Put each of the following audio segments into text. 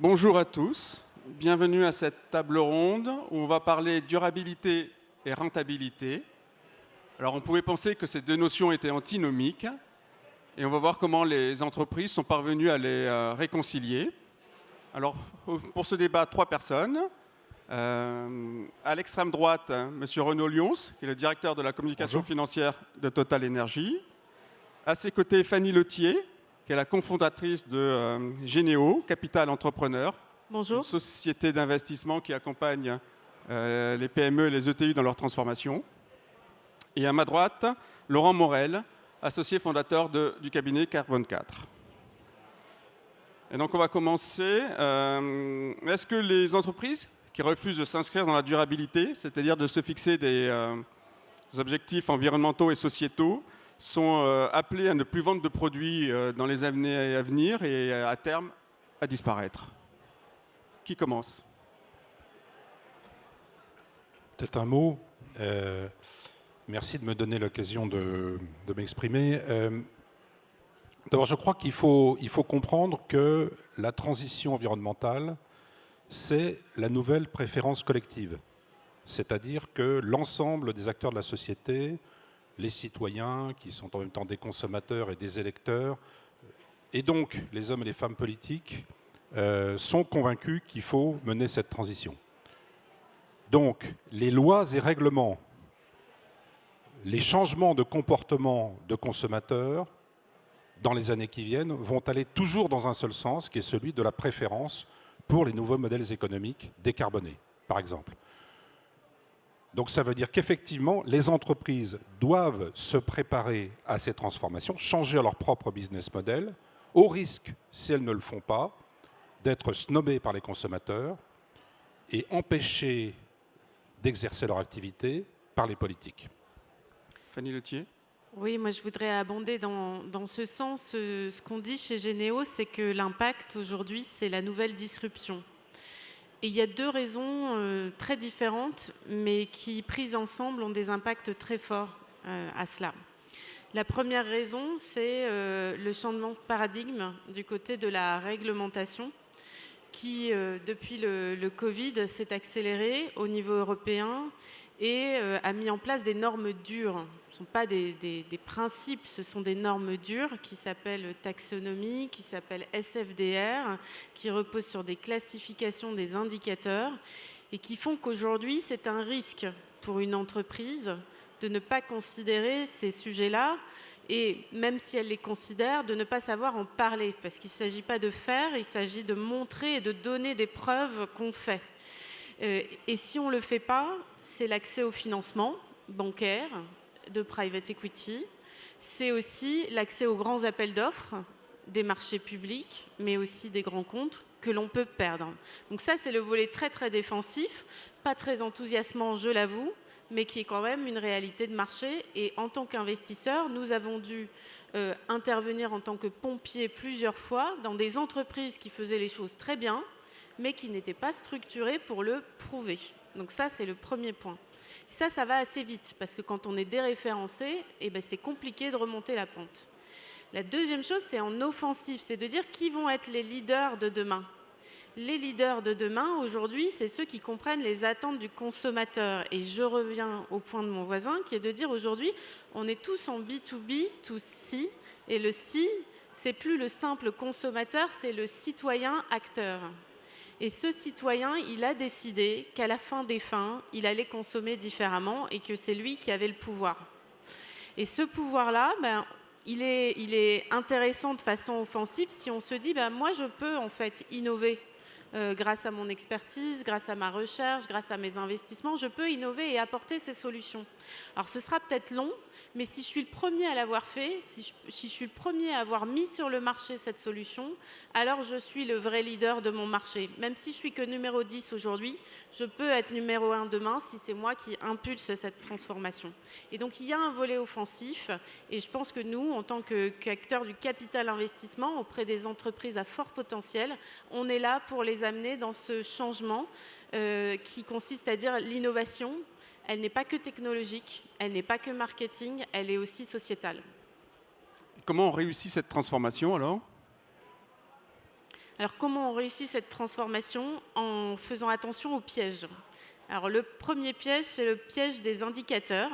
Bonjour à tous, bienvenue à cette table ronde où on va parler durabilité et rentabilité. Alors on pouvait penser que ces deux notions étaient antinomiques et on va voir comment les entreprises sont parvenues à les réconcilier. Alors pour ce débat, 3 personnes. À l'extrême droite, M. Renaud Lyons, qui est le directeur de la communication financière de Total Énergie. À ses côtés, Fanny Letier, qui est la cofondatrice de Généo, Capital Entrepreneur, Bonjour. Une société d'investissement qui accompagne les PME et les ETI dans leur transformation. Et à ma droite, Laurent Morel, associé fondateur du cabinet Carbone 4. Et donc on va commencer. Est-ce que les entreprises qui refusent de s'inscrire dans la durabilité, c'est-à-dire de se fixer des objectifs environnementaux et sociétaux, sont appelés à ne plus vendre de produits dans les années à venir et à terme à disparaître? Qui commence? Peut-être un mot. Merci de me donner l'occasion de m'exprimer. D'abord, je crois qu'il faut comprendre que la transition environnementale, c'est la nouvelle préférence collective. C'est-à-dire que l'ensemble des acteurs de la société, les citoyens, qui sont en même temps des consommateurs et des électeurs, et donc les hommes et les femmes politiques, sont convaincus qu'il faut mener cette transition. Donc, les lois et règlements, les changements de comportement de consommateurs, dans les années qui viennent, vont aller toujours dans un seul sens, qui est celui de la préférence pour les nouveaux modèles économiques décarbonés, par exemple. Donc ça veut dire qu'effectivement, les entreprises doivent se préparer à ces transformations, changer leur propre business model, au risque, si elles ne le font pas, d'être snobées par les consommateurs et empêchées d'exercer leur activité par les politiques. Fanny Letier. Oui, moi je voudrais abonder dans ce sens. Ce qu'on dit chez Généo, c'est que l'impact aujourd'hui, c'est la nouvelle disruption. Et il y a 2 raisons très différentes, mais qui, prises ensemble, ont des impacts très forts à cela. La première raison, c'est le changement de paradigme du côté de la réglementation, qui, depuis le Covid, s'est accéléré au niveau européen et a mis en place des normes dures. Ce ne sont pas des principes, ce sont des normes dures qui s'appellent taxonomie, qui s'appellent SFDR, qui reposent sur des classifications des indicateurs et qui font qu'aujourd'hui, c'est un risque pour une entreprise de ne pas considérer ces sujets-là et même si elle les considère, de ne pas savoir en parler. Parce qu'il ne s'agit pas de faire, il s'agit de montrer et de donner des preuves qu'on fait. Et si on ne le fait pas, c'est l'accès au financement bancaire, de private equity. C'est aussi l'accès aux grands appels d'offres des marchés publics, mais aussi des grands comptes que l'on peut perdre. Donc ça, c'est le volet très très défensif, pas très enthousiasmant, je l'avoue, mais qui est quand même une réalité de marché. Et en tant qu'investisseurs, nous avons dû intervenir en tant que pompiers plusieurs fois dans des entreprises qui faisaient les choses très bien, mais qui n'étaient pas structurées pour le prouver. Donc ça, c'est le premier point. Ça va assez vite, parce que quand on est déréférencé, c'est compliqué de remonter la pente. La deuxième chose, c'est en offensif, c'est de dire qui vont être les leaders de demain. Les leaders de demain, aujourd'hui, c'est ceux qui comprennent les attentes du consommateur. Et je reviens au point de mon voisin, qui est de dire aujourd'hui, on est tous en B2B, to C, et le C, c'est plus le simple consommateur, c'est le citoyen acteur. Et ce citoyen, il a décidé qu'à la fin des fins, il allait consommer différemment et que c'est lui qui avait le pouvoir. Et ce pouvoir-là, il est intéressant de façon offensive si on se dit, moi je peux en fait innover. Grâce à mon expertise, grâce à ma recherche, grâce à mes investissements, je peux innover et apporter ces solutions. Alors ce sera peut-être long, mais si je suis le premier à l'avoir fait, si je suis le premier à avoir mis sur le marché cette solution, alors je suis le vrai leader de mon marché. Même si je suis que numéro 10 aujourd'hui, je peux être numéro 1 demain si c'est moi qui impulse cette transformation. Et donc il y a un volet offensif et je pense que nous, en tant qu'acteurs du capital investissement auprès des entreprises à fort potentiel, on est là pour les amener dans ce changement qui consiste à dire l'innovation, elle n'est pas que technologique, elle n'est pas que marketing, elle est aussi sociétale. Comment on réussit cette transformation alors? Alors comment on réussit cette transformation? En faisant attention aux pièges. Alors le premier piège, c'est le piège des indicateurs.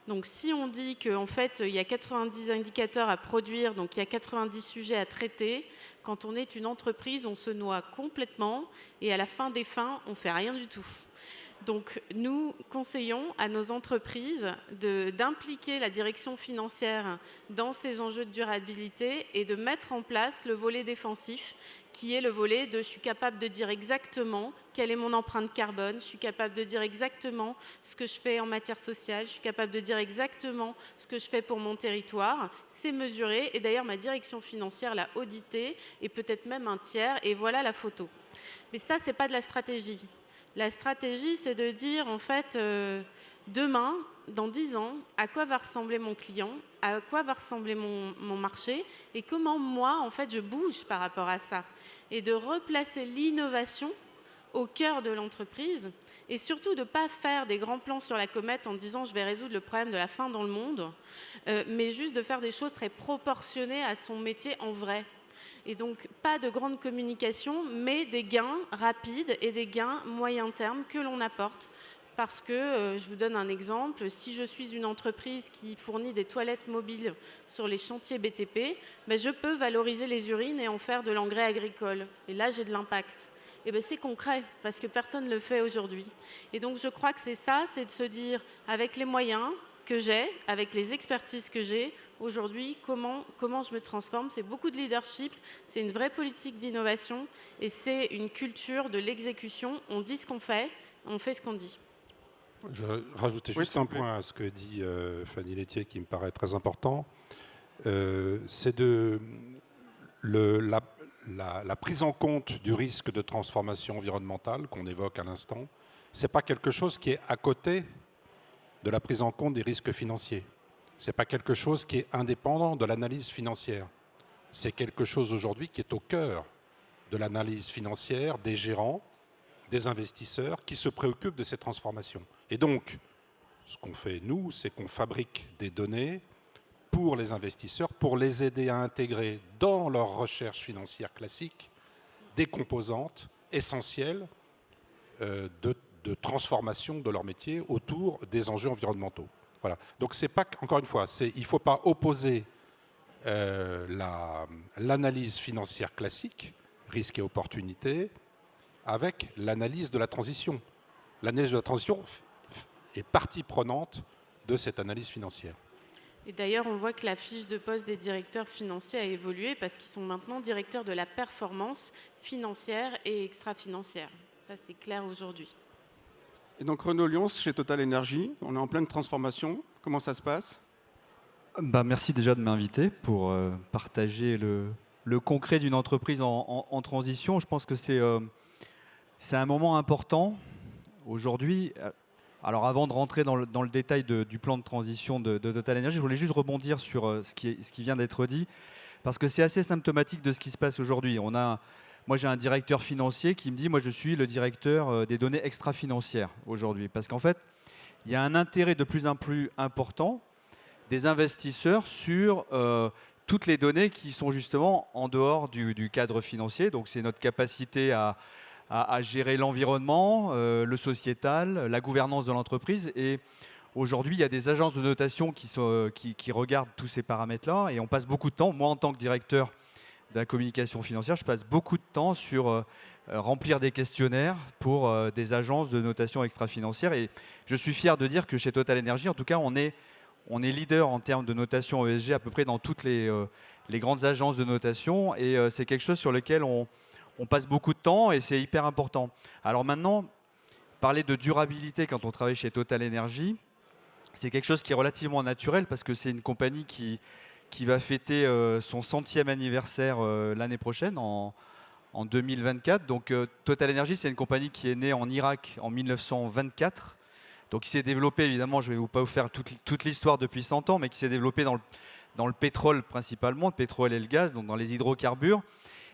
Donc si on dit qu'en fait, il y a 90 indicateurs à produire, donc il y a 90 sujets à traiter, quand on est une entreprise, on se noie complètement et à la fin des fins, on ne fait rien du tout. Donc nous conseillons à nos entreprises d'impliquer la direction financière dans ces enjeux de durabilité et de mettre en place le volet défensif qui est le volet de je suis capable de dire exactement quelle est mon empreinte carbone, je suis capable de dire exactement ce que je fais en matière sociale, je suis capable de dire exactement ce que je fais pour mon territoire, c'est mesuré et d'ailleurs ma direction financière l'a audité et peut-être même un tiers et voilà la photo. Mais ça, c'est pas de la stratégie. La stratégie, c'est de dire, en fait, demain, dans 10 ans, à quoi va ressembler mon client, à quoi va ressembler mon marché et comment moi, en fait, je bouge par rapport à ça. Et de replacer l'innovation au cœur de l'entreprise et surtout de ne pas faire des grands plans sur la comète en disant je vais résoudre le problème de la faim dans le monde, mais juste de faire des choses très proportionnées à son métier en vrai. Et donc, pas de grande communication, mais des gains rapides et des gains moyen terme que l'on apporte. Parce que, je vous donne un exemple, si je suis une entreprise qui fournit des toilettes mobiles sur les chantiers BTP, ben je peux valoriser les urines et en faire de l'engrais agricole. Et là, j'ai de l'impact. Et ben c'est concret, parce que personne ne le fait aujourd'hui. Et donc, je crois que c'est ça, c'est de se dire, avec les moyens que j'ai, avec les expertises que j'ai, aujourd'hui, comment je me transforme. C'est beaucoup de leadership, c'est une vraie politique d'innovation et c'est une culture de l'exécution. On dit ce qu'on fait, on fait ce qu'on dit. Je rajoutais juste un point à ce que dit Fanny Lettier qui me paraît très important. C'est la prise en compte du risque de transformation environnementale qu'on évoque à l'instant. Ce n'est pas quelque chose qui est à côté de la prise en compte des risques financiers. Ce n'est pas quelque chose qui est indépendant de l'analyse financière. C'est quelque chose aujourd'hui qui est au cœur de l'analyse financière des gérants, des investisseurs qui se préoccupent de ces transformations. Et donc, ce qu'on fait, nous, c'est qu'on fabrique des données pour les investisseurs, pour les aider à intégrer dans leur recherche financière classique des composantes essentielles de transformation de leur métier autour des enjeux environnementaux. Voilà. Donc, c'est pas, encore une fois, il ne faut pas opposer l'analyse financière classique, risque et opportunité, avec l'analyse de la transition. L'analyse de la transition est partie prenante de cette analyse financière. Et d'ailleurs, on voit que la fiche de poste des directeurs financiers a évolué parce qu'ils sont maintenant directeurs de la performance financière et extra-financière. Ça, c'est clair aujourd'hui. Et donc Renaud Lyons, chez Total Energy, on est en pleine transformation. Comment ça se passe? Merci déjà de m'inviter pour partager le concret d'une entreprise en transition. Je pense que c'est un moment important aujourd'hui. Alors avant de rentrer dans le détail du plan de transition de Total Energy, je voulais juste rebondir sur ce qui vient d'être dit, parce que c'est assez symptomatique de ce qui se passe aujourd'hui. Moi, j'ai un directeur financier qui me dit, moi, je suis le directeur des données extra-financières aujourd'hui. Parce qu'en fait, il y a un intérêt de plus en plus important des investisseurs sur toutes les données qui sont justement en dehors du cadre financier. Donc, c'est notre capacité à gérer l'environnement, le sociétal, la gouvernance de l'entreprise. Et aujourd'hui, il y a des agences de notation qui regardent tous ces paramètres-là. Et on passe beaucoup de temps, moi, en tant que directeur de la communication financière, je passe beaucoup de temps sur remplir des questionnaires pour des agences de notation extra-financière. Et je suis fier de dire que chez Total Energy, en tout cas, on est leader en termes de notation ESG à peu près dans toutes les grandes agences de notation. Et c'est quelque chose sur lequel on passe beaucoup de temps et c'est hyper important. Alors maintenant, parler de durabilité quand on travaille chez Total Energy, c'est quelque chose qui est relativement naturel parce que c'est une compagnie qui va fêter son 100e anniversaire l'année prochaine, en 2024. Donc Total Energy, c'est une compagnie qui est née en Irak en 1924. Donc qui s'est développée, évidemment, je ne vais pas vous faire toute l'histoire depuis 100 ans, mais qui s'est développée dans le pétrole principalement, le pétrole et le gaz, donc dans les hydrocarbures,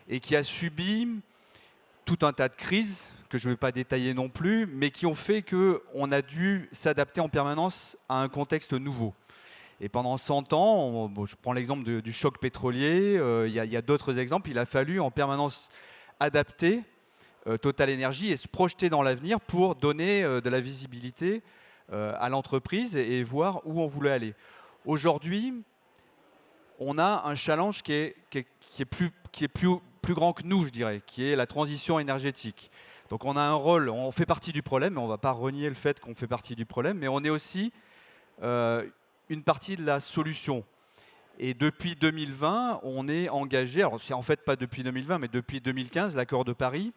et qui a subi tout un tas de crises, que je ne vais pas détailler non plus, mais qui ont fait qu'on a dû s'adapter en permanence à un contexte nouveau. Et pendant 100 ans, je prends l'exemple du choc pétrolier, il y a d'autres exemples, il a fallu en permanence adapter Total Energy et se projeter dans l'avenir pour donner de la visibilité à l'entreprise et voir où on voulait aller. Aujourd'hui, on a un challenge qui est plus grand que nous, je dirais, qui est la transition énergétique. Donc on a un rôle, on fait partie du problème, mais on ne va pas renier le fait qu'on fait partie du problème, mais on est aussi une partie de la solution. Et depuis 2020, on est engagé, alors c'est en fait pas depuis 2020, mais depuis 2015, l'accord de Paris.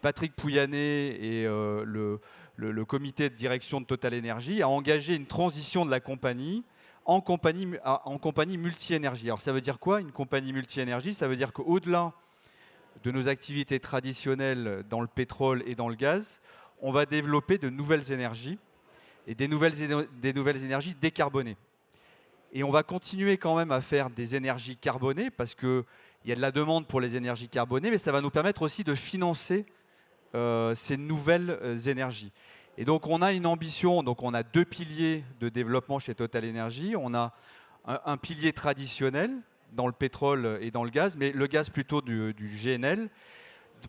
Patrick Pouyanné et le comité de direction de Total Energy a engagé une transition de la compagnie en compagnie multi-énergie. Alors ça veut dire quoi, une compagnie multi-énergie? Ça veut dire qu'au-delà de nos activités traditionnelles dans le pétrole et dans le gaz, on va développer de nouvelles énergies et des nouvelles énergies décarbonées. Et on va continuer quand même à faire des énergies carbonées parce qu'il y a de la demande pour les énergies carbonées, mais ça va nous permettre aussi de financer ces nouvelles énergies. Et donc on a une ambition, donc on a 2 piliers de développement chez Total Energy. On a un pilier traditionnel dans le pétrole et dans le gaz, mais le gaz plutôt du GNL,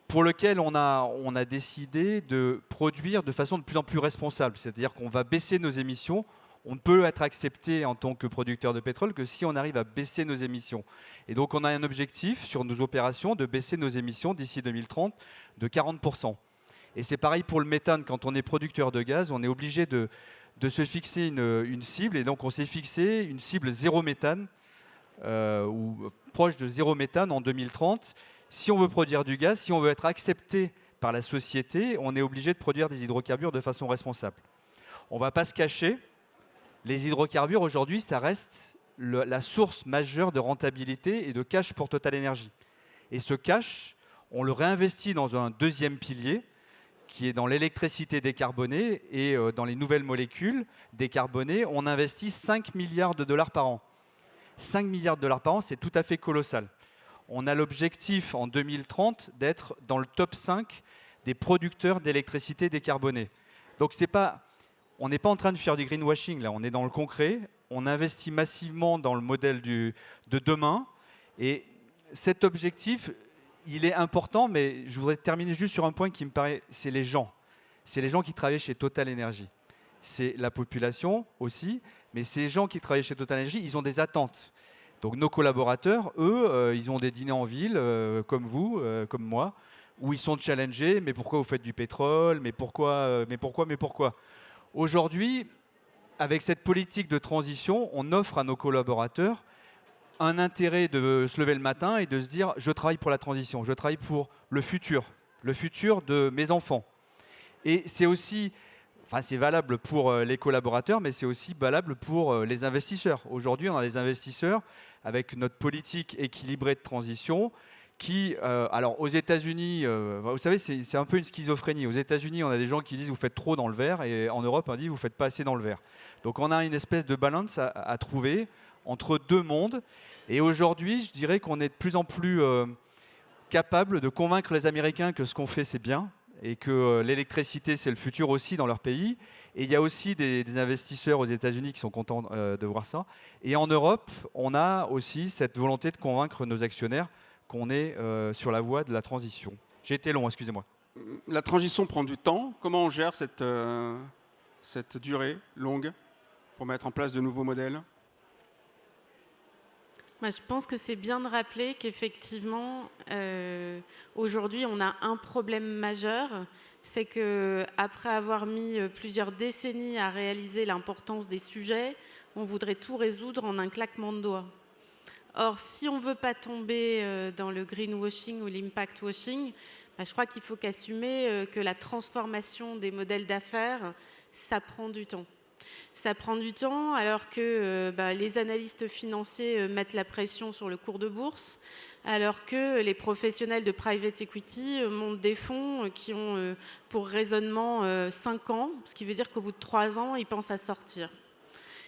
pour lequel on a décidé de produire de façon de plus en plus responsable. C'est-à-dire qu'on va baisser nos émissions. On ne peut être accepté en tant que producteur de pétrole que si on arrive à baisser nos émissions. Et donc on a un objectif sur nos opérations de baisser nos émissions d'ici 2030 de 40%. Et c'est pareil pour le méthane. Quand on est producteur de gaz, on est obligé de se fixer une cible. Et donc on s'est fixé une cible zéro méthane ou proche de zéro méthane en 2030. Si on veut produire du gaz, si on veut être accepté par la société, on est obligé de produire des hydrocarbures de façon responsable. On ne va pas se cacher. Les hydrocarbures, aujourd'hui, ça reste la source majeure de rentabilité et de cash pour Total Energy. Et ce cash, on le réinvestit dans un deuxième pilier qui est dans l'électricité décarbonée et dans les nouvelles molécules décarbonées. On investit 5 milliards de dollars par an. 5 milliards de dollars par an, c'est tout à fait colossal. On a l'objectif en 2030 d'être dans le top 5 des producteurs d'électricité décarbonée. Donc c'est pas... On n'est pas en train de faire du greenwashing, là, on est dans le concret, on investit massivement dans le modèle de demain, et cet objectif, il est important, mais je voudrais terminer juste sur un point qui me paraît, c'est les gens. C'est les gens qui travaillent chez Total Energy. C'est la population aussi, mais ces gens qui travaillent chez Total Energy, ils ont des attentes. Donc nos collaborateurs, eux, ils ont des dîners en ville, comme vous, comme moi, où ils sont challengés, mais pourquoi vous faites du pétrole, mais pourquoi. Aujourd'hui, avec cette politique de transition, on offre à nos collaborateurs un intérêt de se lever le matin et de se dire « je travaille pour la transition, je travaille pour le futur de mes enfants ». Et c'est aussi, enfin c'est valable pour les collaborateurs, mais c'est aussi valable pour les investisseurs. Aujourd'hui, on a des investisseurs avec notre politique équilibrée de transition qui, alors aux États-Unis, vous savez, c'est un peu une schizophrénie. Aux États-Unis, on a des gens qui disent vous faites trop dans le vert, et en Europe, on dit vous faites pas assez dans le vert. Donc on a une espèce de balance à trouver entre deux mondes. Et aujourd'hui, je dirais qu'on est de plus en plus capable de convaincre les Américains que ce qu'on fait, c'est bien, et que l'électricité, c'est le futur aussi dans leur pays. Et il y a aussi des investisseurs aux États-Unis qui sont contents de voir ça. Et en Europe, on a aussi cette volonté de convaincre nos actionnaires qu'on est sur la voie de la transition. J'ai été long, excusez-moi. La transition prend du temps. Comment on gère cette durée longue pour mettre en place de nouveaux modèles ? Moi, je pense que c'est bien de rappeler qu'effectivement, aujourd'hui, on a un problème majeur. C'est qu'après avoir mis plusieurs décennies à réaliser l'importance des sujets, on voudrait tout résoudre en un claquement de doigts. Or, si on ne veut pas tomber dans le greenwashing ou l'impact washing, je crois qu'il faut qu'assumer que la transformation des modèles d'affaires, ça prend du temps. Ça prend du temps alors que les analystes financiers mettent la pression sur le cours de bourse, alors que les professionnels de private equity montent des fonds qui ont pour raisonnement 5 ans, ce qui veut dire qu'au bout de 3 ans, ils pensent à sortir.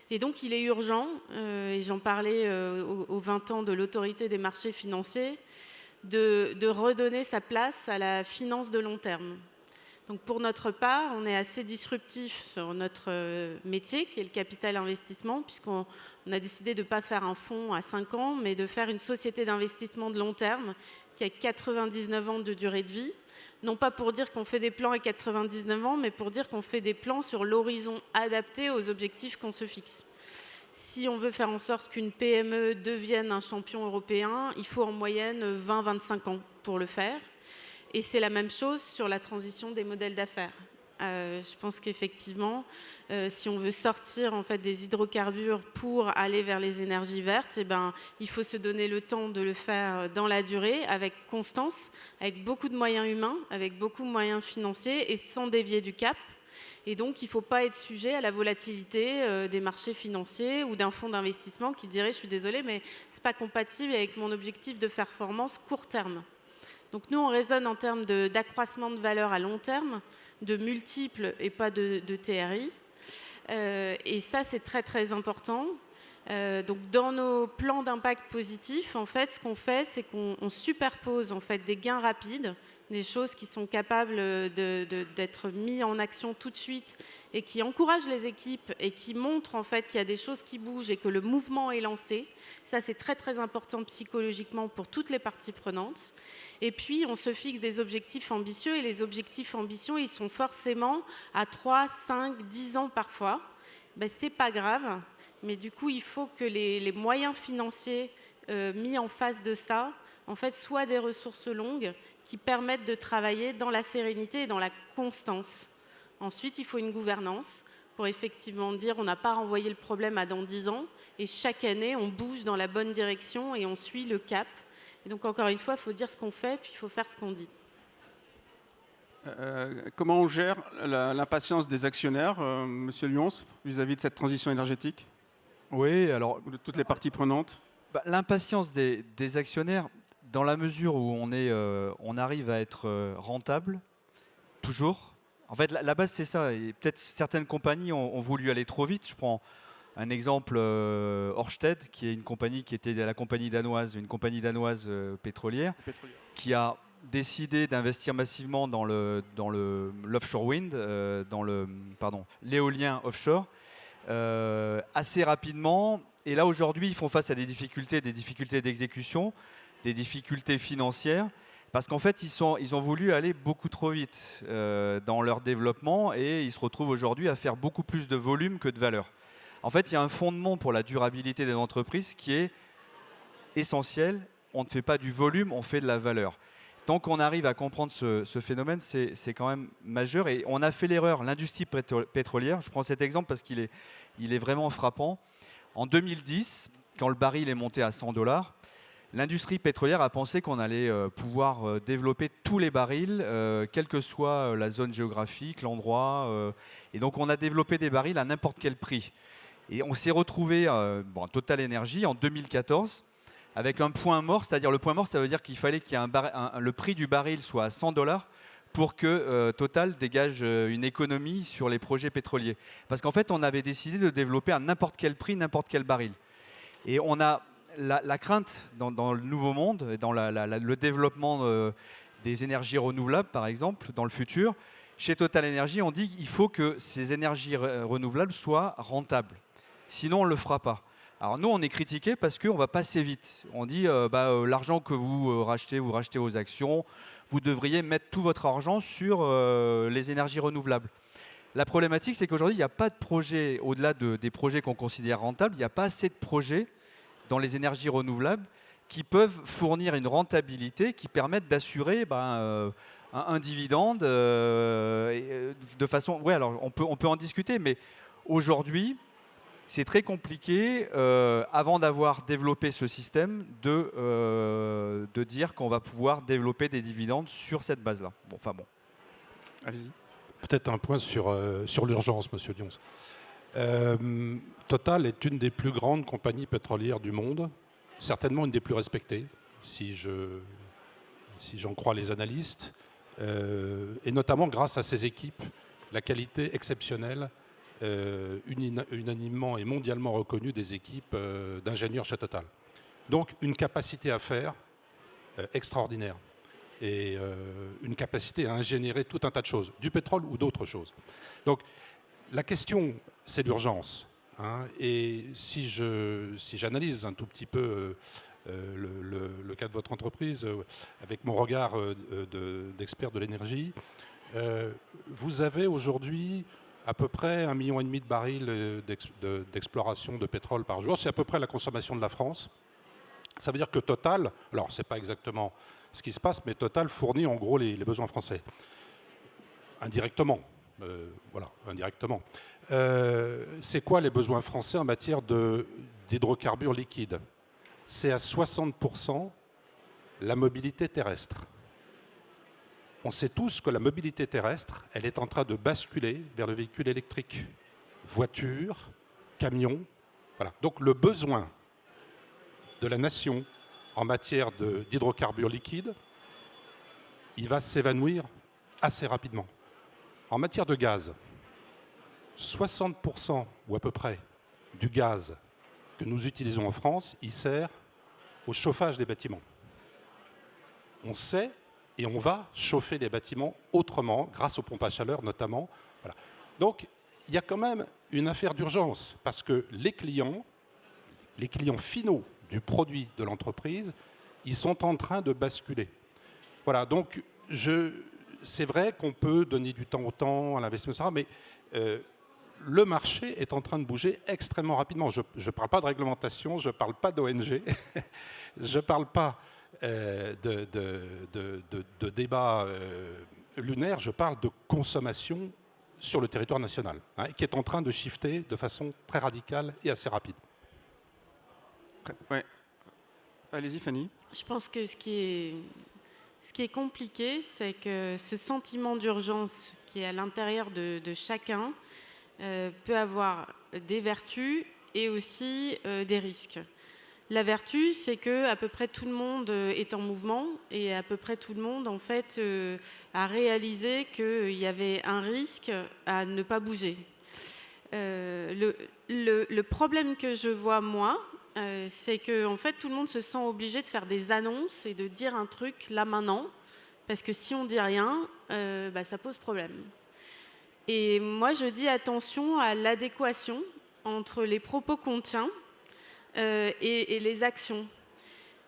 Et donc, il est urgent, et j'en parlais aux 20 ans de l'autorité des marchés financiers, de redonner sa place à la finance de long terme. Donc pour notre part, on est assez disruptif sur notre métier, qui est le capital investissement, puisqu'on a décidé de ne pas faire un fonds à 5 ans, mais de faire une société d'investissement de long terme qui a 99 ans de durée de vie. Non pas pour dire qu'on fait des plans à 99 ans, mais pour dire qu'on fait des plans sur l'horizon adapté aux objectifs qu'on se fixe. Si on veut faire en sorte qu'une PME devienne un champion européen, il faut en moyenne 20-25 ans pour le faire. Et c'est la même chose sur la transition des modèles d'affaires. Je pense qu'effectivement, si on veut sortir en fait, des hydrocarbures pour aller vers les énergies vertes, eh ben, il faut se donner le temps de le faire dans la durée, avec constance, avec beaucoup de moyens humains, avec beaucoup de moyens financiers et sans dévier du cap. Et donc, il ne faut pas être sujet à la volatilité des marchés financiers ou d'un fonds d'investissement qui dirait « je suis désolé, mais ce n'est pas compatible avec mon objectif de performance court terme ». Donc nous, on raisonne en termes d'accroissement de valeur à long terme, de multiples et pas de TRI. Et ça, c'est très, très important. Donc dans nos plans d'impact positif, en fait, ce qu'on fait, c'est qu'on superpose en fait, des gains rapides, des choses qui sont capables d'être mis en action tout de suite et qui encouragent les équipes et qui montrent en fait, qu'il y a des choses qui bougent et que le mouvement est lancé. Ça, c'est très, très important psychologiquement pour toutes les parties prenantes. Et puis, on se fixe des objectifs ambitieux et les objectifs ambitieux, ils sont forcément à 3, 5, 10 ans parfois. Ben, c'est pas grave, mais du coup, il faut que les moyens financiers mis en face de ça, en fait, soient des ressources longues qui permettent de travailler dans la sérénité et dans la constance. Ensuite, il faut une gouvernance pour effectivement dire on n'a pas renvoyé le problème à dans 10 ans et chaque année, on bouge dans la bonne direction et on suit le cap. Et donc, encore une fois, il faut dire ce qu'on fait, puis il faut faire ce qu'on dit. Comment on gère l'impatience des actionnaires, Monsieur Lyons, vis-à-vis de cette transition énergétique? Oui, alors Ou de toutes les parties prenantes? l'impatience des actionnaires, dans la mesure où on arrive à être rentable, toujours. En fait, la base, c'est ça. Et peut-être certaines compagnies ont voulu aller trop vite. Je prends un exemple, Ørsted, qui est une compagnie qui était la compagnie danoise, une compagnie danoise pétrolière, qui a décidé d'investir massivement dans l'offshore wind, l'éolien offshore, assez rapidement. Et là, aujourd'hui, ils font face à des difficultés d'exécution, des difficultés financières, parce qu'en fait, ils ont voulu aller beaucoup trop vite dans leur développement et ils se retrouvent aujourd'hui à faire beaucoup plus de volume que de valeur. En fait, il y a un fondement pour la durabilité des entreprises qui est essentiel. On ne fait pas du volume, on fait de la valeur. Tant qu'on arrive à comprendre ce phénomène, c'est quand même majeur. Et on a fait l'erreur, l'industrie pétrolière, je prends cet exemple parce qu'il est vraiment frappant. En 2010, quand le baril est monté à 100 $, l'industrie pétrolière a pensé qu'on allait pouvoir développer tous les barils, quelle que soit la zone géographique, l'endroit. Et donc, on a développé des barils à n'importe quel prix. Et on s'est retrouvé, Total Energy, en 2014, avec un point mort. C'est-à-dire, le point mort, ça veut dire qu'il fallait qu'il y ait le prix du baril soit à 100 $ pour que Total dégage une économie sur les projets pétroliers. Parce qu'en fait, on avait décidé de développer à n'importe quel prix, n'importe quel baril. Et on a la crainte dans le nouveau monde, et dans le développement des énergies renouvelables, par exemple, dans le futur. Chez Total Energy, on dit qu'il faut que ces énergies renouvelables soient rentables. Sinon, on ne le fera pas. Alors nous, on est critiqué parce qu'on va passer vite. On dit l'argent que vous rachetez vos actions, vous devriez mettre tout votre argent sur les énergies renouvelables. La problématique, c'est qu'aujourd'hui, il n'y a pas de projet, au-delà des projets qu'on considère rentables, il n'y a pas assez de projets dans les énergies renouvelables qui peuvent fournir une rentabilité qui permette d'assurer un dividende de façon... Oui, alors on peut en discuter, mais aujourd'hui, c'est très compliqué, avant d'avoir développé ce système, de dire qu'on va pouvoir développer des dividendes sur cette base-là. Bon. Allez-y. Peut-être un point sur l'urgence, Monsieur Lyons. Total est une des plus grandes compagnies pétrolières du monde, certainement une des plus respectées, si j'en crois les analystes, et notamment grâce à ses équipes, la qualité exceptionnelle, unanimement et mondialement reconnue des équipes d'ingénieurs chez Total. Donc une capacité à faire extraordinaire. et une capacité à ingénierer tout un tas de choses, du pétrole ou d'autres choses. Donc la question, c'est l'urgence. Hein, et si j'analyse un tout petit peu le cas de votre entreprise, avec mon regard d'expert de l'énergie, vous avez aujourd'hui à peu près 1,5 million de barils d'exploration de pétrole par jour. C'est à peu près la consommation de la France. Ça veut dire que Total, alors ce n'est pas exactement ce qui se passe, mais Total fournit en gros les besoins français. Indirectement. Voilà, indirectement. C'est quoi les besoins français en matière d'hydrocarbures liquides? C'est à 60% la mobilité terrestre. On sait tous que la mobilité terrestre, elle est en train de basculer vers le véhicule électrique. Voitures, camions. Voilà. Donc le besoin de la nation en matière d'hydrocarbures liquides, il va s'évanouir assez rapidement. En matière de gaz, 60% ou à peu près du gaz que nous utilisons en France, il sert au chauffage des bâtiments. On sait et on va chauffer les bâtiments autrement, grâce aux pompes à chaleur notamment. Voilà. Donc, il y a quand même une affaire d'urgence, parce que les clients finaux du produit de l'entreprise, ils sont en train de basculer. Voilà, donc c'est vrai qu'on peut donner du temps au temps, à l'investissement, mais le marché est en train de bouger extrêmement rapidement. Je ne parle pas de réglementation, je ne parle pas d'ONG, je ne parle pas de débat lunaire, je parle de consommation sur le territoire national, hein, qui est en train de shifter de façon très radicale et assez rapide. Ouais. Allez-y, Fanny. Je pense que ce qui est compliqué, c'est que ce sentiment d'urgence qui est à l'intérieur de chacun peut avoir des vertus et aussi des risques. La vertu, c'est que à peu près tout le monde est en mouvement et à peu près tout le monde, en fait, a réalisé qu'il y avait un risque à ne pas bouger. Le problème que je vois, moi, c'est que en fait, tout le monde se sent obligé de faire des annonces et de dire un truc là maintenant, parce que si on dit rien, ça pose problème. Et moi, je dis attention à l'adéquation entre les propos qu'on tient et les actions.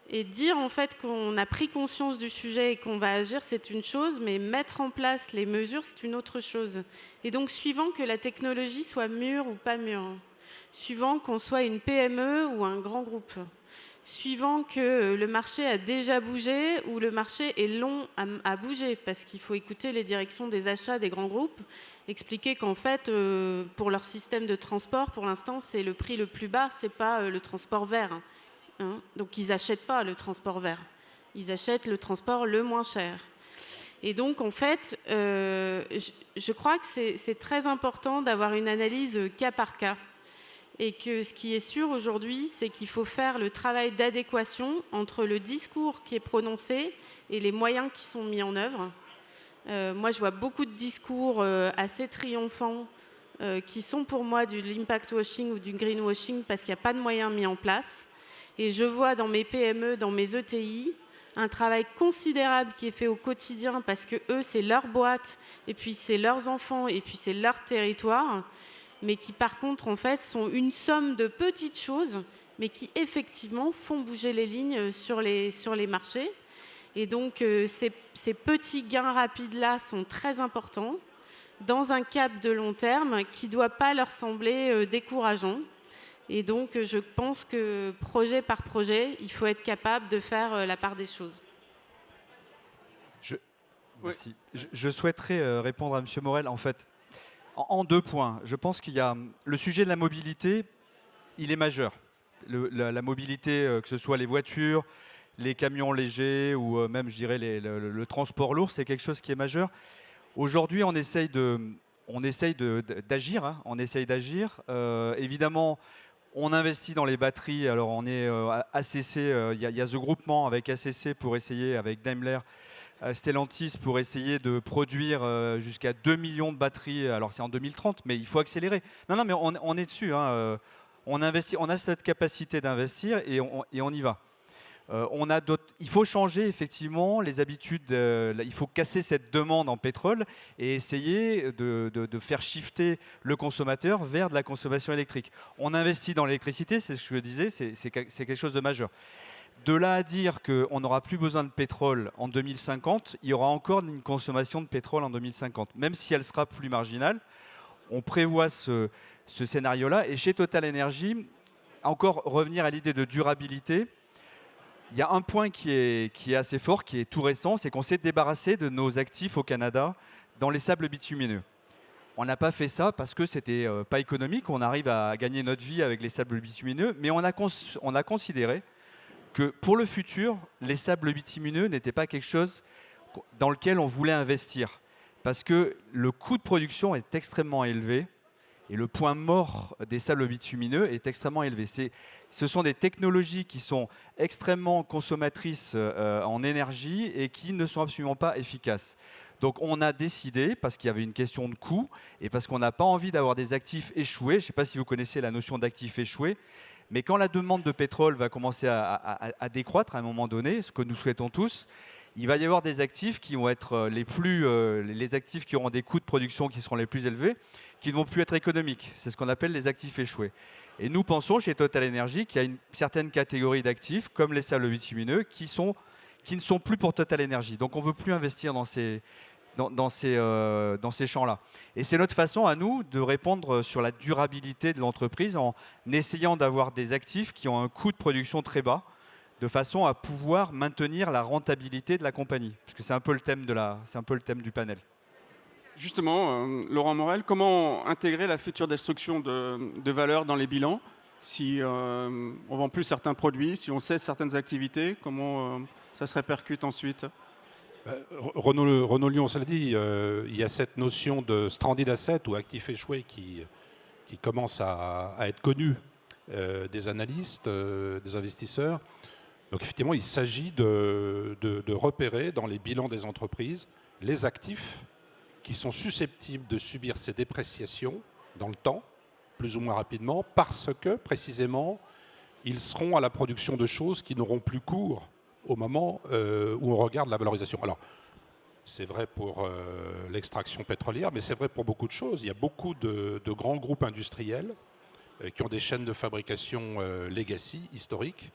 Et dire en fait qu'on a pris conscience du sujet et qu'on va agir, c'est une chose, mais mettre en place les mesures, c'est une autre chose. Et donc, suivant que la technologie soit mûre ou pas mûre, suivant qu'on soit une PME ou un grand groupe, suivant que le marché a déjà bougé ou le marché est long à bouger, parce qu'il faut écouter les directions des achats des grands groupes, expliquer qu'en fait, pour leur système de transport, pour l'instant, c'est le prix le plus bas, c'est pas le transport vert. Hein, donc ils n'achètent pas le transport vert, ils achètent le transport le moins cher. Et donc en fait, je crois que c'est très important d'avoir une analyse cas par cas. Et que ce qui est sûr aujourd'hui, c'est qu'il faut faire le travail d'adéquation entre le discours qui est prononcé et les moyens qui sont mis en œuvre. Moi, je vois beaucoup de discours assez triomphants qui sont pour moi de l'impact washing ou du greenwashing parce qu'il n'y a pas de moyens mis en place. Et je vois dans mes PME, dans mes ETI, un travail considérable qui est fait au quotidien parce que eux, c'est leur boîte, et puis c'est leurs enfants, et puis c'est leur territoire, mais qui par contre, en fait, sont une somme de petites choses, mais qui effectivement font bouger les lignes sur les marchés. Et donc, ces petits gains rapides-là sont très importants dans un cap de long terme qui ne doit pas leur sembler décourageant. Et donc, je pense que projet par projet, il faut être capable de faire la part des choses. Merci. Je souhaiterais répondre à M. Morel, en fait, en 2 points. Je pense qu'il y a le sujet de la mobilité, il est majeur. La mobilité, que ce soit les voitures, les camions légers ou même, je dirais, le transport lourd, c'est quelque chose qui est majeur. Aujourd'hui, on essaye d'agir. Hein, on essaye d'agir. Évidemment, on investit dans les batteries. Alors, on est ACC. Il y a ce groupement avec ACC pour essayer, avec Daimler, Stellantis, pour essayer de produire jusqu'à 2 millions de batteries. Alors, c'est en 2030, mais il faut accélérer. Non, mais on est dessus. Hein. On investit. On a cette capacité d'investir et on y va. Il faut changer effectivement les habitudes, il faut casser cette demande en pétrole et essayer de faire shifter le consommateur vers de la consommation électrique. On investit dans l'électricité, c'est ce que je disais, c'est quelque chose de majeur. De là à dire qu'on n'aura plus besoin de pétrole en 2050, il y aura encore une consommation de pétrole en 2050, même si elle sera plus marginale. On prévoit ce scénario-là. Et chez Total Energy, encore revenir à l'idée de durabilité, il y a un point qui est assez fort, qui est tout récent, c'est qu'on s'est débarrassé de nos actifs au Canada dans les sables bitumineux. On n'a pas fait ça parce que c'était pas économique, on arrive à gagner notre vie avec les sables bitumineux, mais on a considéré que pour le futur, les sables bitumineux n'étaient pas quelque chose dans lequel on voulait investir. Parce que le coût de production est extrêmement élevé et le point mort des sables bitumineux est extrêmement élevé. Ce sont des technologies qui sont extrêmement consommatrices en énergie et qui ne sont absolument pas efficaces. Donc on a décidé, parce qu'il y avait une question de coût et parce qu'on n'a pas envie d'avoir des actifs échoués, je ne sais pas si vous connaissez la notion d'actifs échoués, mais quand la demande de pétrole va commencer à décroître à un moment donné, ce que nous souhaitons tous, il va y avoir des actifs qui vont être les actifs qui auront des coûts de production qui seront les plus élevés, qui ne vont plus être économiques. C'est ce qu'on appelle les actifs échoués. Et nous pensons chez Total Energy qu'il y a une certaine catégorie d'actifs, comme les sables bitumineux, qui ne sont plus pour Total Energy. Donc on ne veut plus investir dans ces champs-là. Et c'est notre façon à nous de répondre sur la durabilité de l'entreprise en essayant d'avoir des actifs qui ont un coût de production très bas, de façon à pouvoir maintenir la rentabilité de la compagnie. Parce que c'est un peu le thème du panel. Justement, Laurent Morel, comment intégrer la future destruction de valeur dans les bilans si on vend plus certains produits, si on cesse certaines activités, comment ça se répercute ensuite? Renaud Lyon, ça le dit, il y a cette notion de stranded asset ou actif échoué qui commence à être connue des analystes, des investisseurs. Donc effectivement, il s'agit de repérer dans les bilans des entreprises les actifs qui sont susceptibles de subir ces dépréciations dans le temps, plus ou moins rapidement, parce que précisément, ils seront à la production de choses qui n'auront plus cours au moment où on regarde la valorisation. Alors, c'est vrai pour l'extraction pétrolière, mais c'est vrai pour beaucoup de choses. Il y a beaucoup de grands groupes industriels qui ont des chaînes de fabrication legacy, historiques,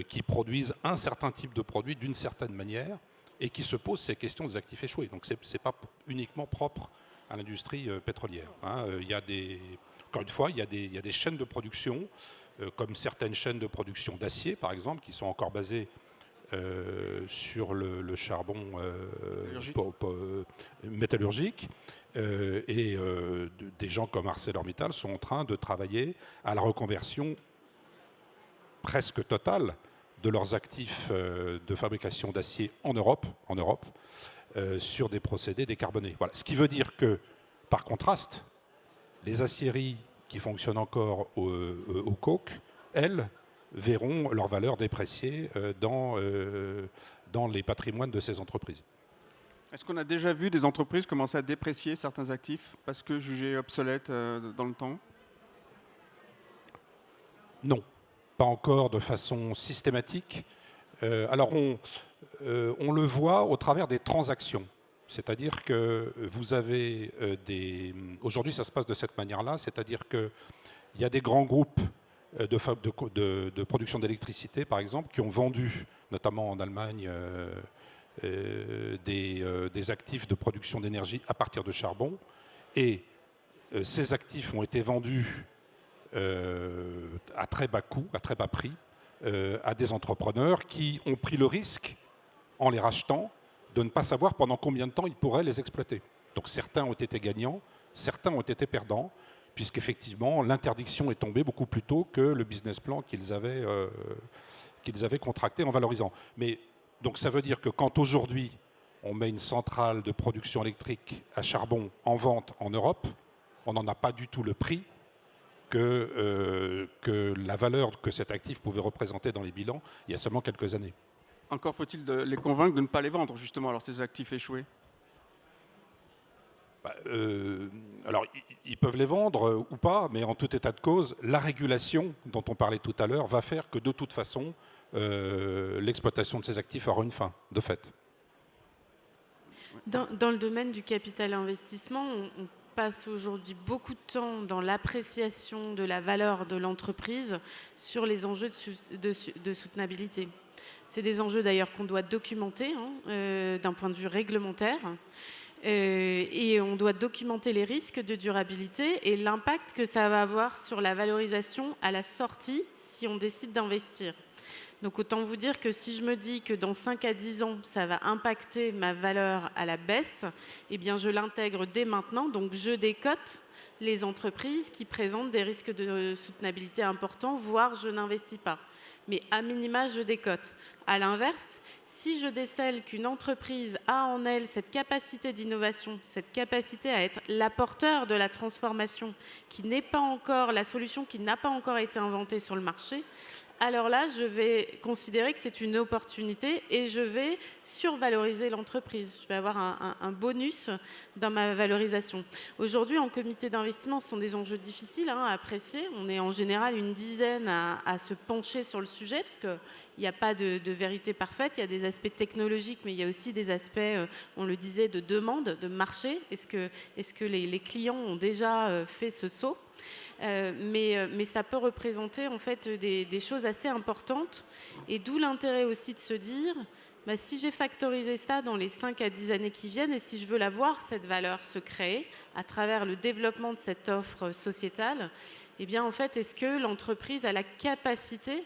qui produisent un certain type de produit d'une certaine manière et qui se posent ces questions des actifs échoués. Donc, ce n'est pas uniquement propre à l'industrie pétrolière. Il y a encore une fois, il y a des chaînes de production, comme certaines chaînes de production d'acier, par exemple, qui sont encore basées sur le charbon métallurgique. Et des gens comme ArcelorMittal sont en train de travailler à la reconversion presque totale de leurs actifs de fabrication d'acier en Europe sur des procédés décarbonés. Voilà. Ce qui veut dire que, par contraste, les aciéries qui fonctionnent encore au coke, elles, verront leur valeur dépréciée dans les patrimoines de ces entreprises. Est-ce qu'on a déjà vu des entreprises commencer à déprécier certains actifs parce que jugés obsolètes dans le temps? Non, pas encore de façon systématique. Alors on le voit au travers des transactions. C'est-à-dire que vous avez aujourd'hui, ça se passe de cette manière-là, c'est-à-dire qu'il y a des grands groupes de production d'électricité, par exemple, qui ont vendu, notamment en Allemagne, des actifs de production d'énergie à partir de charbon. Et ces actifs ont été vendus à très bas coût, à très bas prix, à des entrepreneurs qui ont pris le risque, en les rachetant, de ne pas savoir pendant combien de temps ils pourraient les exploiter. Donc certains ont été gagnants, certains ont été perdants, puisqu'effectivement l'interdiction est tombée beaucoup plus tôt que le business plan qu'ils avaient contracté en valorisant. Mais donc ça veut dire que quand aujourd'hui on met une centrale de production électrique à charbon en vente en Europe, on n'en a pas du tout le prix que la valeur que cet actif pouvait représenter dans les bilans il y a seulement quelques années. Encore faut-il les convaincre de ne pas les vendre, justement, alors ces actifs échoués? Alors, ils peuvent les vendre ou pas, mais en tout état de cause, la régulation dont on parlait tout à l'heure va faire que de toute façon, l'exploitation de ces actifs aura une fin, de fait. Dans le domaine du capital investissement, on passe aujourd'hui beaucoup de temps dans l'appréciation de la valeur de l'entreprise sur les enjeux de soutenabilité. C'est des enjeux d'ailleurs qu'on doit documenter d'un point de vue réglementaire. Et on doit documenter les risques de durabilité et l'impact que ça va avoir sur la valorisation à la sortie si on décide d'investir. Donc autant vous dire que si je me dis que dans 5 à 10 ans, ça va impacter ma valeur à la baisse, eh bien je l'intègre dès maintenant, donc je décote les entreprises qui présentent des risques de soutenabilité importants, voire je n'investis pas. Mais à minima, je décote. À l'inverse, si je décèle qu'une entreprise a en elle cette capacité d'innovation, cette capacité à être l'apporteur de la transformation qui n'est pas encore, la solution qui n'a pas encore été inventée sur le marché, alors là, je vais considérer que c'est une opportunité et je vais survaloriser l'entreprise. Je vais avoir un bonus dans ma valorisation. Aujourd'hui, en comité d'investissement, ce sont des enjeux difficiles à apprécier. On est en général une dizaine à se pencher sur le sujet parce qu'il n'y a pas de vérité parfaite. Il y a des aspects technologiques, mais il y a aussi des aspects, on le disait, de demande, de marché. Est-ce que les clients ont déjà fait ce saut ? Mais ça peut représenter en fait des choses assez importantes et d'où l'intérêt aussi de se dire si j'ai factorisé ça dans les 5 à 10 années qui viennent et si je veux la voir, cette valeur se créer à travers le développement de cette offre sociétale, eh bien en fait est-ce que l'entreprise a la capacité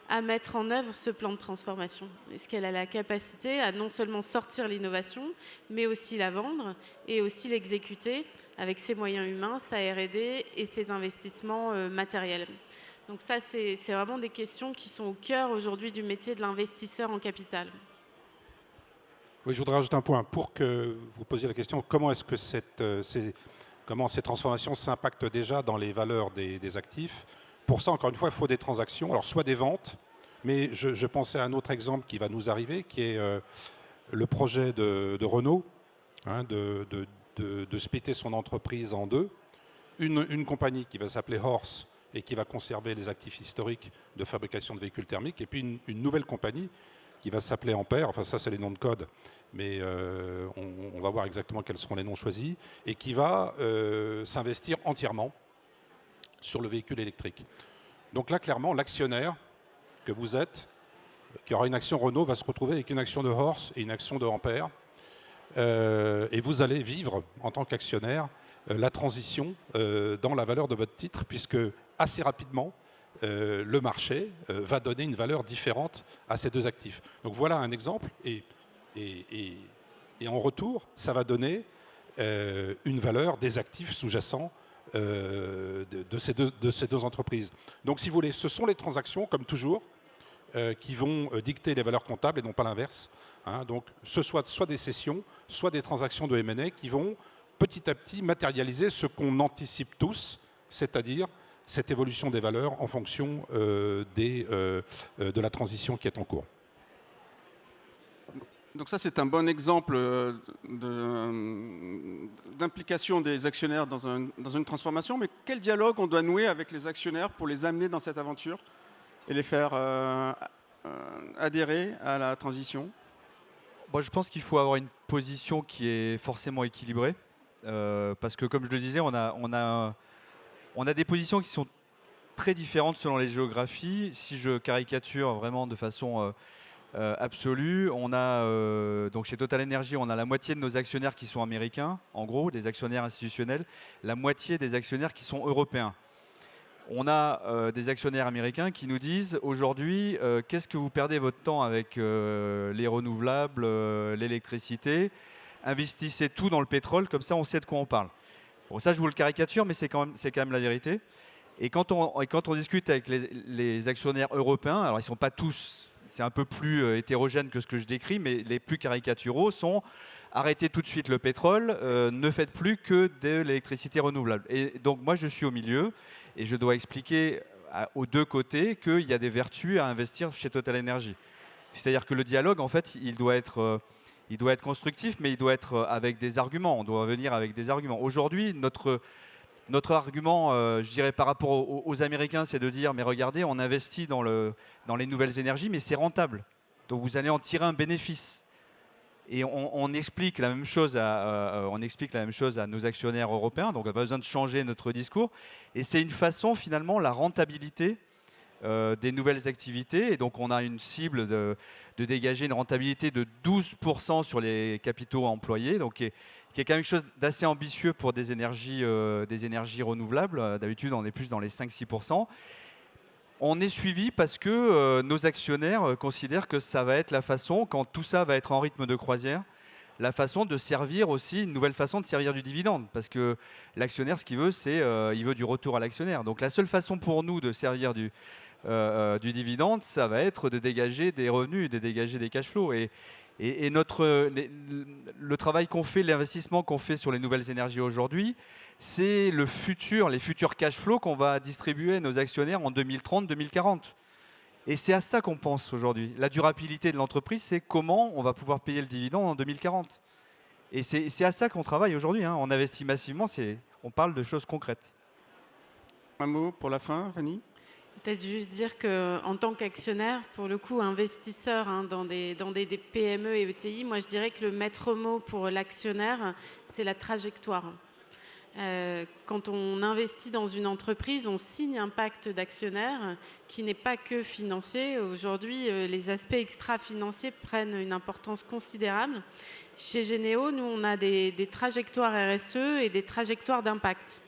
à mettre en œuvre ce plan de transformation? Est-ce qu'elle a la capacité à non seulement sortir l'innovation, mais aussi la vendre et aussi l'exécuter avec ses moyens humains, sa R&D et ses investissements matériels? Donc ça, c'est vraiment des questions qui sont au cœur aujourd'hui du métier de l'investisseur en capital. Oui, je voudrais rajouter un point. Pour que vous posiez la question, comment est-ce que comment ces transformations s'impactent déjà dans les valeurs des actifs? Pour ça, encore une fois, il faut des transactions, alors soit des ventes, mais je pensais à un autre exemple qui va nous arriver, qui est le projet de Renault, de splitter son entreprise en deux. Une compagnie qui va s'appeler Horse et qui va conserver les actifs historiques de fabrication de véhicules thermiques, et puis une nouvelle compagnie qui va s'appeler Ampère, enfin ça c'est les noms de code, mais on va voir exactement quels seront les noms choisis, et qui va s'investir entièrement sur le véhicule électrique. Donc là, clairement, l'actionnaire que vous êtes, qui aura une action Renault, va se retrouver avec une action de Horse et une action de Ampère. Et vous allez vivre, en tant qu'actionnaire, la transition dans la valeur de votre titre, puisque assez rapidement, le marché va donner une valeur différente à ces deux actifs. Donc voilà un exemple, et en retour, ça va donner une valeur des actifs sous-jacents de ces deux entreprises. Donc si vous voulez, ce sont les transactions, comme toujours, qui vont dicter les valeurs comptables et non pas l'inverse. Donc ce soit des cessions, soit des transactions de M&A qui vont petit à petit matérialiser ce qu'on anticipe tous, c'est-à-dire cette évolution des valeurs en fonction de la transition qui est en cours. Donc ça, c'est un bon exemple d'implication des actionnaires dans une transformation. Mais quel dialogue on doit nouer avec les actionnaires pour les amener dans cette aventure et les faire adhérer à la transition? Moi, je pense qu'il faut avoir une position qui est forcément équilibrée. Parce que, comme je le disais, on a des positions qui sont très différentes selon les géographies. Si je caricature vraiment de façon absolue, on a donc chez Total Energy, on a la moitié de nos actionnaires qui sont américains, en gros, des actionnaires institutionnels, la moitié des actionnaires qui sont européens. On a des actionnaires américains qui nous disent aujourd'hui, qu'est-ce que vous perdez votre temps avec les renouvelables, l'électricité? Investissez tout dans le pétrole, comme ça on sait de quoi on parle. Bon, ça je vous le caricature, mais c'est quand même la vérité. Et quand on discute avec les actionnaires européens, alors ils ne sont pas tous, c'est un peu plus hétérogène que ce que je décris, mais les plus caricaturaux sont arrêtez tout de suite le pétrole, ne faites plus que de l'électricité renouvelable. Et donc moi je suis au milieu et je dois expliquer aux deux côtés qu'il y a des vertus à investir chez Total Energy. C'est-à-dire que le dialogue, en fait, il doit être constructif, mais il doit être avec des arguments. On doit venir avec des arguments. Aujourd'hui, Notre argument, je dirais, par rapport aux Américains, c'est de dire, mais regardez, on investit dans les nouvelles énergies, mais c'est rentable. Donc vous allez en tirer un bénéfice. Et on explique la même chose à nos actionnaires européens, donc on n'a pas besoin de changer notre discours. Et c'est une façon, finalement, la rentabilité des nouvelles activités. Et donc on a une cible de dégager une rentabilité de 12% sur les capitaux employés, donc qui est quand même quelque chose d'assez ambitieux pour des énergies renouvelables. D'habitude, on est plus dans les 5-6%. On est suivi parce que nos actionnaires considèrent que ça va être la façon, quand tout ça va être en rythme de croisière, la façon de servir aussi, une nouvelle façon de servir du dividende. Parce que l'actionnaire, ce qu'il veut, c'est il veut du retour à l'actionnaire. Donc la seule façon pour nous de servir du dividende, ça va être de dégager des revenus, de dégager des cash flows. Et le travail qu'on fait, l'investissement qu'on fait sur les nouvelles énergies aujourd'hui, c'est les futurs cash flows qu'on va distribuer à nos actionnaires en 2030-2040. Et c'est à ça qu'on pense aujourd'hui. La durabilité de l'entreprise, c'est comment on va pouvoir payer le dividende en 2040. Et c'est à ça qu'on travaille aujourd'hui. On investit massivement, on parle de choses concrètes. Un mot pour la fin, Fanny ? Peut-être juste dire qu'en tant qu'actionnaire, pour le coup, investisseur dans des PME et ETI, moi je dirais que le maître mot pour l'actionnaire, c'est la trajectoire. Quand on investit dans une entreprise, on signe un pacte d'actionnaire qui n'est pas que financier. Aujourd'hui, les aspects extra-financiers prennent une importance considérable. Chez Généo, nous, on a des trajectoires RSE et des trajectoires d'impact.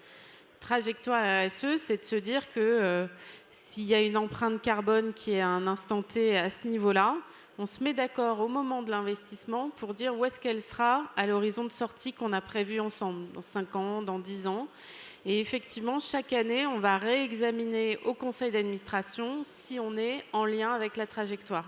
Trajectoire RSE, c'est de se dire que s'il y a une empreinte carbone qui est à un instant T à ce niveau-là, on se met d'accord au moment de l'investissement pour dire où est-ce qu'elle sera à l'horizon de sortie qu'on a prévu ensemble, dans 5 ans, dans 10 ans. Et effectivement, chaque année, on va réexaminer au conseil d'administration si on est en lien avec la trajectoire.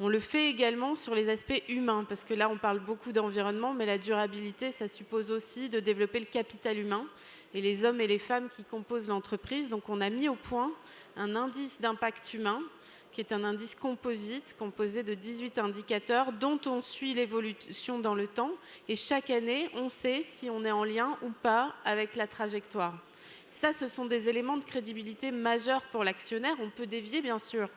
On le fait également sur les aspects humains, parce que là, on parle beaucoup d'environnement, mais la durabilité, ça suppose aussi de développer le capital humain et les hommes et les femmes qui composent l'entreprise. Donc, on a mis au point un indice d'impact humain, qui est un indice composite, composé de 18 indicateurs, dont on suit l'évolution dans le temps. Et chaque année, on sait si on est en lien ou pas avec la trajectoire. Ça, ce sont des éléments de crédibilité majeurs pour l'actionnaire. On peut dévier, bien sûr.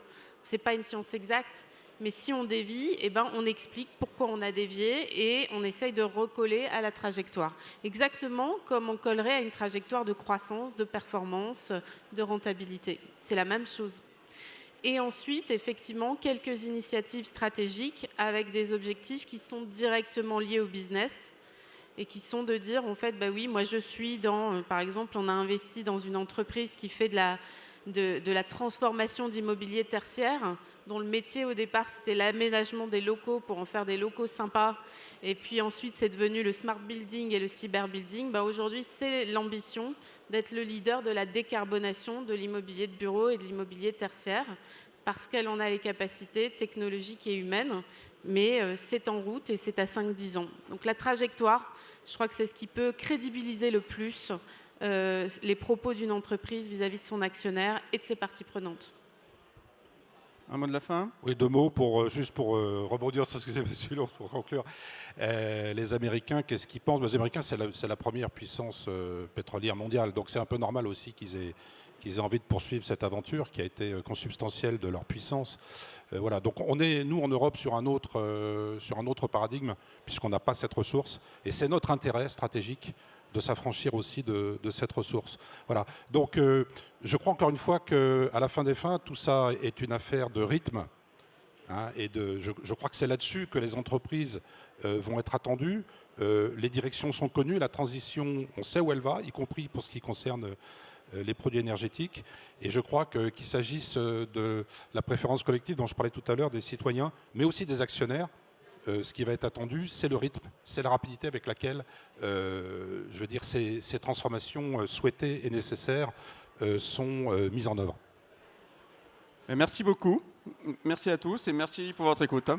Ce n'est pas une science exacte. Mais si on dévie, on explique pourquoi on a dévié et on essaye de recoller à la trajectoire. Exactement comme on collerait à une trajectoire de croissance, de performance, de rentabilité. C'est la même chose. Et ensuite, effectivement, quelques initiatives stratégiques avec des objectifs qui sont directement liés au business et qui sont de dire, en fait, oui, moi je suis par exemple, on a investi dans une entreprise qui fait de la transformation d'immobilier tertiaire, dont le métier au départ c'était l'aménagement des locaux pour en faire des locaux sympas, et puis ensuite c'est devenu le smart building et le cyber building. Aujourd'hui c'est l'ambition d'être le leader de la décarbonation de l'immobilier de bureau et de l'immobilier tertiaire, parce qu'elle en a les capacités technologiques et humaines, mais c'est en route et c'est à 5-10 ans. Donc la trajectoire, je crois que c'est ce qui peut crédibiliser le plus les propos d'une entreprise vis-à-vis de son actionnaire et de ses parties prenantes. Un mot de la fin ? Oui, 2 mots juste pour rebondir sur ce que c'est M. Lourdes pour conclure. Les Américains, qu'est-ce qu'ils pensent ? Les Américains, c'est la première puissance pétrolière mondiale, donc c'est un peu normal aussi qu'ils aient envie de poursuivre cette aventure qui a été consubstantielle de leur puissance. Voilà. Donc on est, nous, en Europe, sur un autre paradigme, puisqu'on n'a pas cette ressource, et c'est notre intérêt stratégique de s'affranchir aussi de cette ressource. Voilà. Donc je crois encore une fois qu'à la fin des fins, tout ça est une affaire de rythme. Et je crois que c'est là-dessus que les entreprises vont être attendues. Les directions sont connues, la transition, on sait où elle va, y compris pour ce qui concerne les produits énergétiques. Et je crois qu'il s'agisse de la préférence collective dont je parlais tout à l'heure, des citoyens, mais aussi des actionnaires. Ce qui va être attendu, c'est le rythme, c'est la rapidité avec laquelle, ces transformations souhaitées et nécessaires sont mises en œuvre. Merci beaucoup. Merci à tous et merci pour votre écoute.